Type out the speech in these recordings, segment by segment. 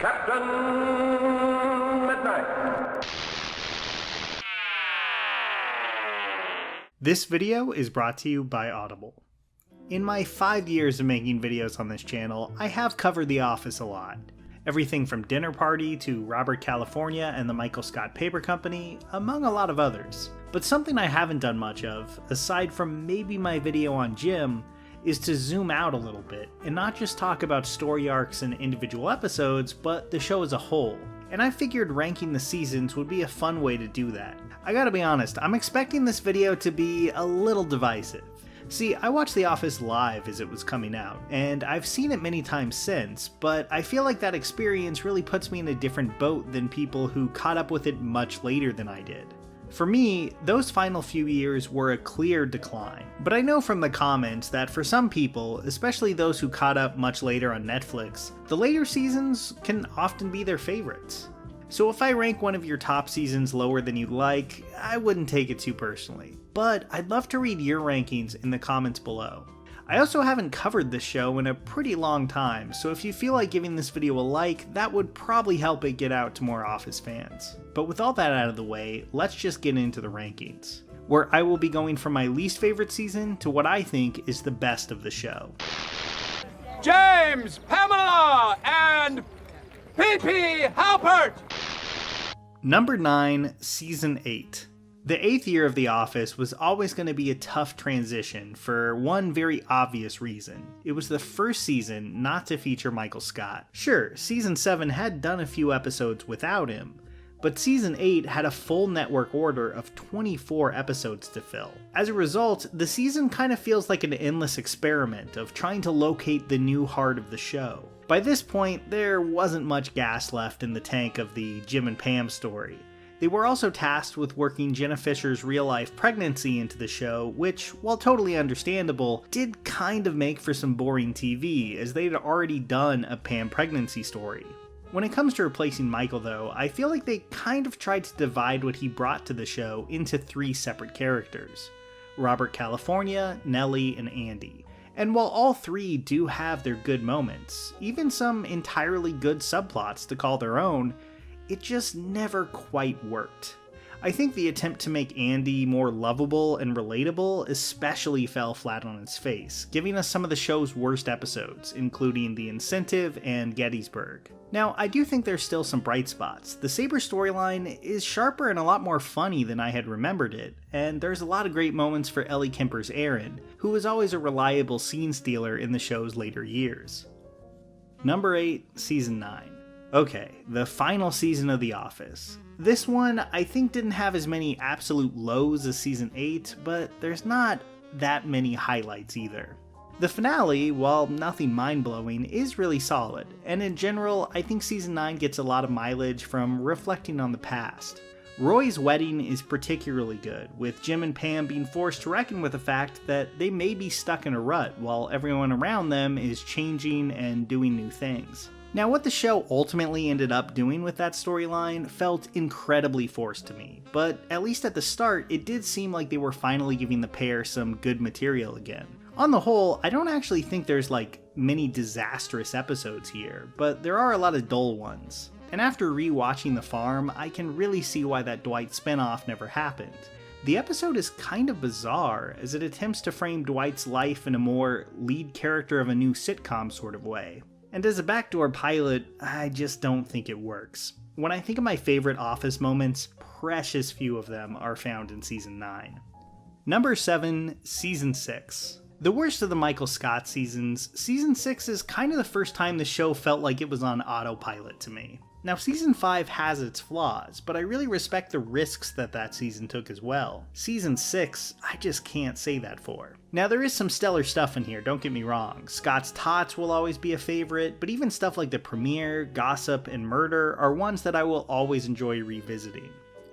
Captain Midnight. This video is brought to you by Audible. In my 5 years of making videos on this channel, I have covered The Office a lot. Everything from Dinner Party to Robert California and the Michael Scott Paper Company, among a lot of others. But something I haven't done much of, aside from maybe my video on Jim, is to zoom out a little bit and not just talk about story arcs and individual episodes, but the show as a whole. And I figured ranking the seasons would be a fun way to do that. I gotta be honest, I'm expecting this video to be a little divisive. See, I watched The Office live as it was coming out, and I've seen it many times since, but I feel like that experience really puts me in a different boat than people who caught up with it much later than I did. For me, those final few years were a clear decline, but I know from the comments that for some people, especially those who caught up much later on Netflix, the later seasons can often be their favorites. So if I rank one of your top seasons lower than you'd like, I wouldn't take it too personally, but I'd love to read your rankings in the comments below. I also haven't covered this show in a pretty long time, so if you feel like giving this video a like, that would probably help it get out to more Office fans. But with all that out of the way, let's just get into the rankings, where I will be going from my least favorite season to what I think is the best of the show. James, Pamela, and P.P. Halpert! Number 9, Season 8. The 8th year of The Office was always going to be a tough transition for one very obvious reason. It was the first season not to feature Michael Scott. Sure, Season 7 had done a few episodes without him, but Season 8 had a full network order of 24 episodes to fill. As a result, the season kind of feels like an endless experiment of trying to locate the new heart of the show. By this point, there wasn't much gas left in the tank of the Jim and Pam story. They were also tasked with working Jenna Fischer's real-life pregnancy into the show, which, while totally understandable, did kind of make for some boring TV, as they'd already done a Pam pregnancy story. When it comes to replacing Michael though, I feel like they kind of tried to divide what he brought to the show into 3 separate characters: Robert California, Nellie, and Andy. And while all 3 do have their good moments, even some entirely good subplots to call their own, it just never quite worked. I think the attempt to make Andy more lovable and relatable especially fell flat on its face, giving us some of the show's worst episodes, including The Incentive and Gettysburg. Now, I do think there's still some bright spots. The Sabre storyline is sharper and a lot more funny than I had remembered it, and there's a lot of great moments for Ellie Kemper's Aaron, who was always a reliable scene stealer in the show's later years. Number 8, Season 9. Okay, the final season of The Office. This one, I think, didn't have as many absolute lows as Season 8, but there's not that many highlights either. The finale, while nothing mind-blowing, is really solid, and in general, I think Season 9 gets a lot of mileage from reflecting on the past. Roy's wedding is particularly good, with Jim and Pam being forced to reckon with the fact that they may be stuck in a rut while everyone around them is changing and doing new things. Now, what the show ultimately ended up doing with that storyline felt incredibly forced to me, but at least at the start, it did seem like they were finally giving the pair some good material again. On the whole, I don't actually think there's many disastrous episodes here, but there are a lot of dull ones. And after rewatching The Farm, I can really see why that Dwight spinoff never happened. The episode is kind of bizarre, as it attempts to frame Dwight's life in a more lead character of a new sitcom sort of way. And as a backdoor pilot, I just don't think it works. When I think of my favorite Office moments, precious few of them are found in Season 9. Number 7, Season 6. The worst of the Michael Scott seasons, Season 6 is kind of the first time the show felt like it was on autopilot to me. Now, Season 5 has its flaws, but I really respect the risks that season took as well. Season 6, I just can't say that for. Now, there is some stellar stuff in here, don't get me wrong. Scott's Tots will always be a favorite, but even stuff like The Premiere, Gossip, and Murder are ones that I will always enjoy revisiting.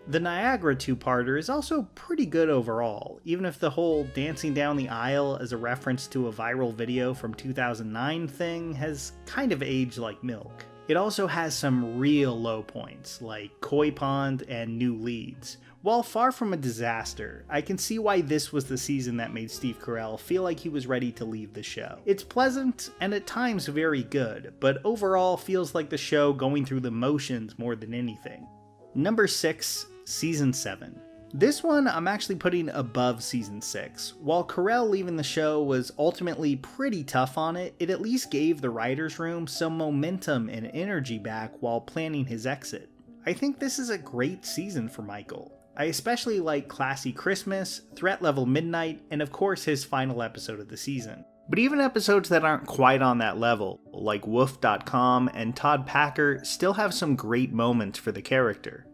The Niagara two-parter is also pretty good overall, even if the whole dancing down the aisle as a reference to a viral video from 2009 thing has kind of aged like milk. It also has some real low points, like Koi Pond and new leads. While far from a disaster, I can see why this was the season that made Steve Carell feel like he was ready to leave the show. It's pleasant and at times very good, but overall feels like the show going through the motions more than anything. Number 6, Season 7. This one I'm actually putting above Season 6. While Carell leaving the show was ultimately pretty tough on it, it at least gave the writers' room some momentum and energy back while planning his exit. I think this is a great season for Michael. I especially like Classy Christmas, Threat Level Midnight, and of course his final episode of the season. But even episodes that aren't quite on that level, like Woof.com and Todd Packer, still have some great moments for the character.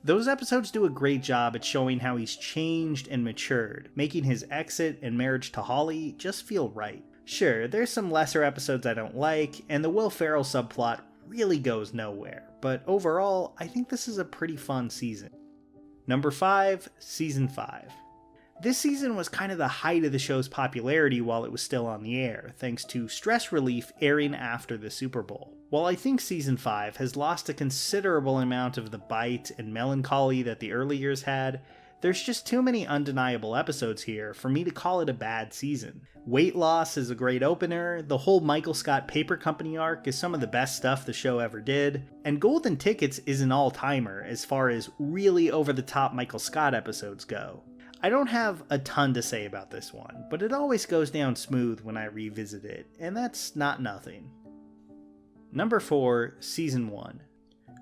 Those episodes do a great job at showing how he's changed and matured, making his exit and marriage to Holly just feel right. Sure, there's some lesser episodes I don't like, and the Will Ferrell subplot really goes nowhere, but overall, I think this is a pretty fun season. Number 5, Season 5. This season was kind of the height of the show's popularity while it was still on the air, thanks to Stress Relief airing after the Super Bowl. While I think Season 5 has lost a considerable amount of the bite and melancholy that the early years had, there's just too many undeniable episodes here for me to call it a bad season. Weight Loss is a great opener, the whole Michael Scott Paper Company arc is some of the best stuff the show ever did, and Golden Tickets is an all-timer as far as really over-the-top Michael Scott episodes go. I don't have a ton to say about this one, but it always goes down smooth when I revisit it, and that's not nothing. Number 4, Season 1.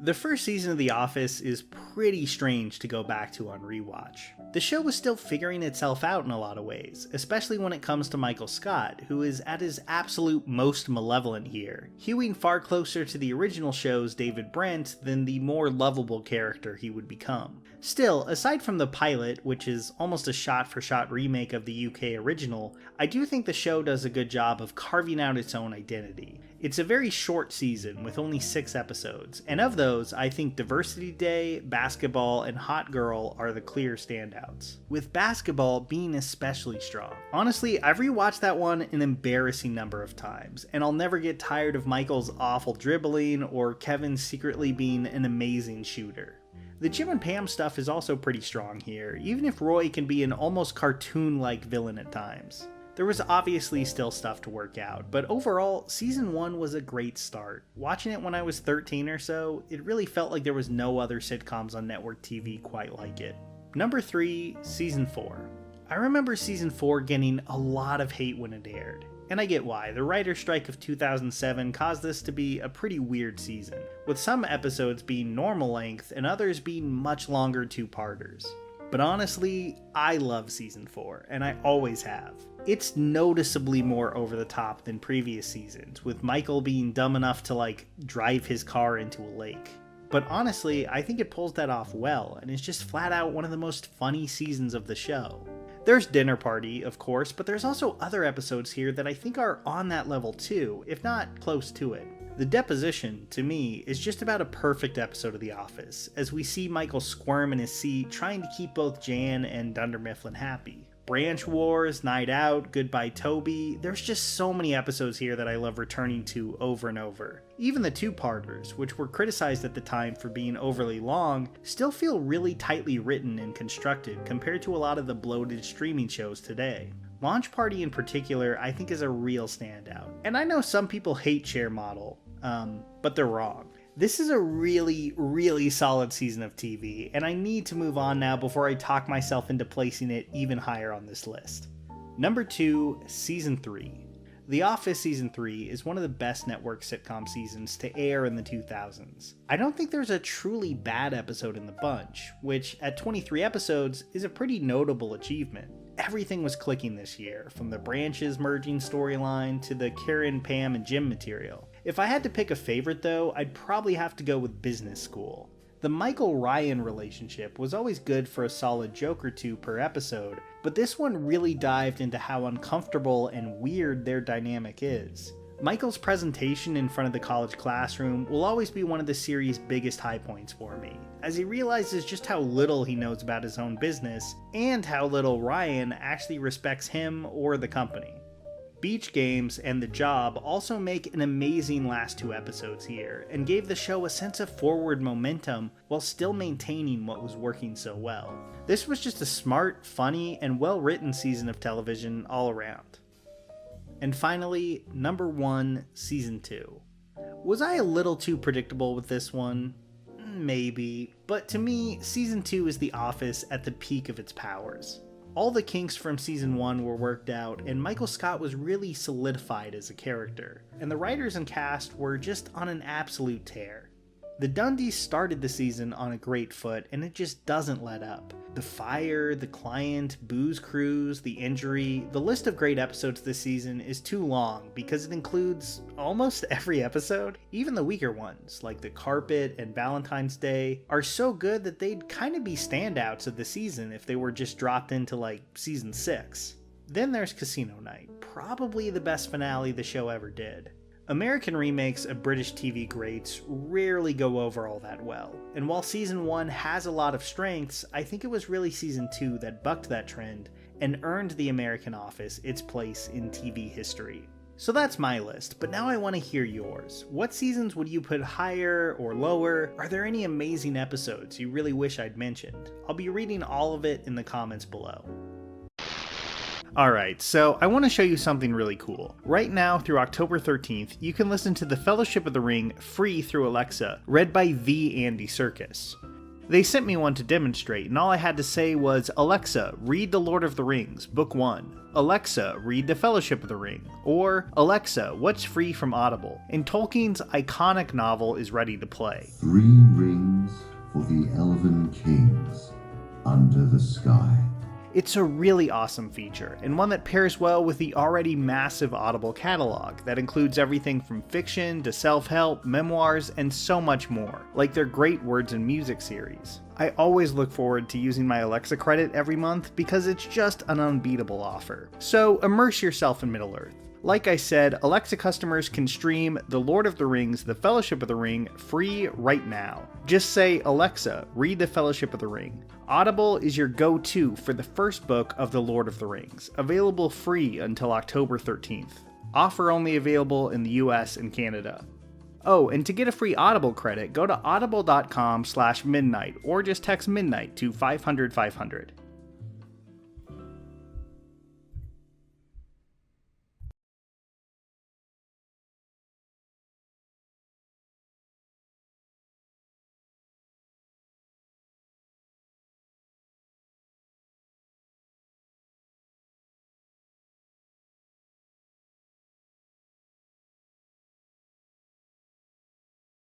The first season of The Office is pretty strange to go back to on rewatch. The show was still figuring itself out in a lot of ways, especially when it comes to Michael Scott, who is at his absolute most malevolent here, hewing far closer to the original show's David Brent than the more lovable character he would become. Still, aside from the pilot, which is almost a shot-for-shot remake of the UK original, I do think the show does a good job of carving out its own identity. It's a very short season with only 6 episodes, and of those, I think Diversity Day, Basketball, and Hot Girl are the clear standouts, with Basketball being especially strong. Honestly, I've rewatched that one an embarrassing number of times, and I'll never get tired of Michael's awful dribbling or Kevin secretly being an amazing shooter. The Jim and Pam stuff is also pretty strong here, even if Roy can be an almost cartoon-like villain at times. There was obviously still stuff to work out, but overall, Season 1 was a great start. Watching it when I was 13 or so, it really felt like there was no other sitcoms on network TV quite like it. Number 3, Season 4. I remember Season 4 getting a lot of hate when it aired. And I get why. The writer's strike of 2007 caused this to be a pretty weird season, with some episodes being normal length and others being much longer two-parters. But honestly, I love Season 4, and I always have. It's noticeably more over the top than previous seasons, with Michael being dumb enough to drive his car into a lake. But honestly, I think it pulls that off well, and is just flat out one of the most funny seasons of the show. There's Dinner Party, of course, but there's also other episodes here that I think are on that level too, if not close to it. The Deposition, to me, is just about a perfect episode of The Office, as we see Michael squirm in his seat trying to keep both Jan and Dunder Mifflin happy. Branch Wars, Night Out, Goodbye Toby, there's just so many episodes here that I love returning to over and over. Even the two-parters, which were criticized at the time for being overly long, still feel really tightly written and constructed compared to a lot of the bloated streaming shows today. Launch Party in particular, I think is a real standout. And I know some people hate Share Model, but they're wrong. This is a really, really solid season of TV, and I need to move on now before I talk myself into placing it even higher on this list. Number 2, Season 3. The Office Season 3 is one of the best network sitcom seasons to air in the 2000s. I don't think there's a truly bad episode in the bunch, which at 23 episodes is a pretty notable achievement. Everything was clicking this year, from the Branches merging storyline to the Karen, Pam, and Jim material. If I had to pick a favorite though, I'd probably have to go with Business School. The Michael-Ryan relationship was always good for a solid joke or two per episode, but this one really dived into how uncomfortable and weird their dynamic is. Michael's presentation in front of the college classroom will always be one of the series' biggest high points for me, as he realizes just how little he knows about his own business, and how little Ryan actually respects him or the company. Beach Games and The Job also make an amazing last 2 episodes here, and gave the show a sense of forward momentum while still maintaining what was working so well. This was just a smart, funny, and well-written season of television all around. And finally, number 1, Season 2. Was I a little too predictable with this one? Maybe, but to me, Season 2 is The Office at the peak of its powers. All the kinks from Season 1 were worked out, and Michael Scott was really solidified as a character, and the writers and cast were just on an absolute tear. The Dundies started the season on a great foot, and it just doesn't let up. The fire, the client, booze cruise, the injury, the list of great episodes this season is too long because it includes almost every episode. Even the weaker ones, like The Carpet and Valentine's Day, are so good that they'd kind of be standouts of the season if they were just dropped into like Season 6. Then there's Casino Night, probably the best finale the show ever did. American remakes of British TV greats rarely go over all that well, and while Season 1 has a lot of strengths, I think it was really Season 2 that bucked that trend and earned The American Office its place in TV history. So that's my list, but now I want to hear yours. What seasons would you put higher or lower? Are there any amazing episodes you really wish I'd mentioned? I'll be reading all of it in the comments below. Alright, so I want to show you something really cool. Right now, through October 13th, you can listen to The Fellowship of the Ring free through Alexa, read by the Andy Serkis. They sent me one to demonstrate, and all I had to say was, Alexa, read The Lord of the Rings, Book 1. Alexa, read The Fellowship of the Ring. Or, Alexa, what's free from Audible? And Tolkien's iconic novel is ready to play. 3 rings for the Elven Kings under the sky. It's a really awesome feature, and one that pairs well with the already massive Audible catalog that includes everything from fiction to self-help, memoirs, and so much more, like their great words and music series. I always look forward to using my Alexa credit every month because it's just an unbeatable offer. So immerse yourself in Middle-earth. Like I said, Alexa customers can stream The Lord of the Rings, The Fellowship of the Ring free right now. Just say, Alexa, read The Fellowship of the Ring. Audible is your go-to for the first book of The Lord of the Rings, available free until October 13th. Offer only available in the US and Canada. Oh, and to get a free Audible credit, go to audible.com/midnight or just text midnight to 500 500.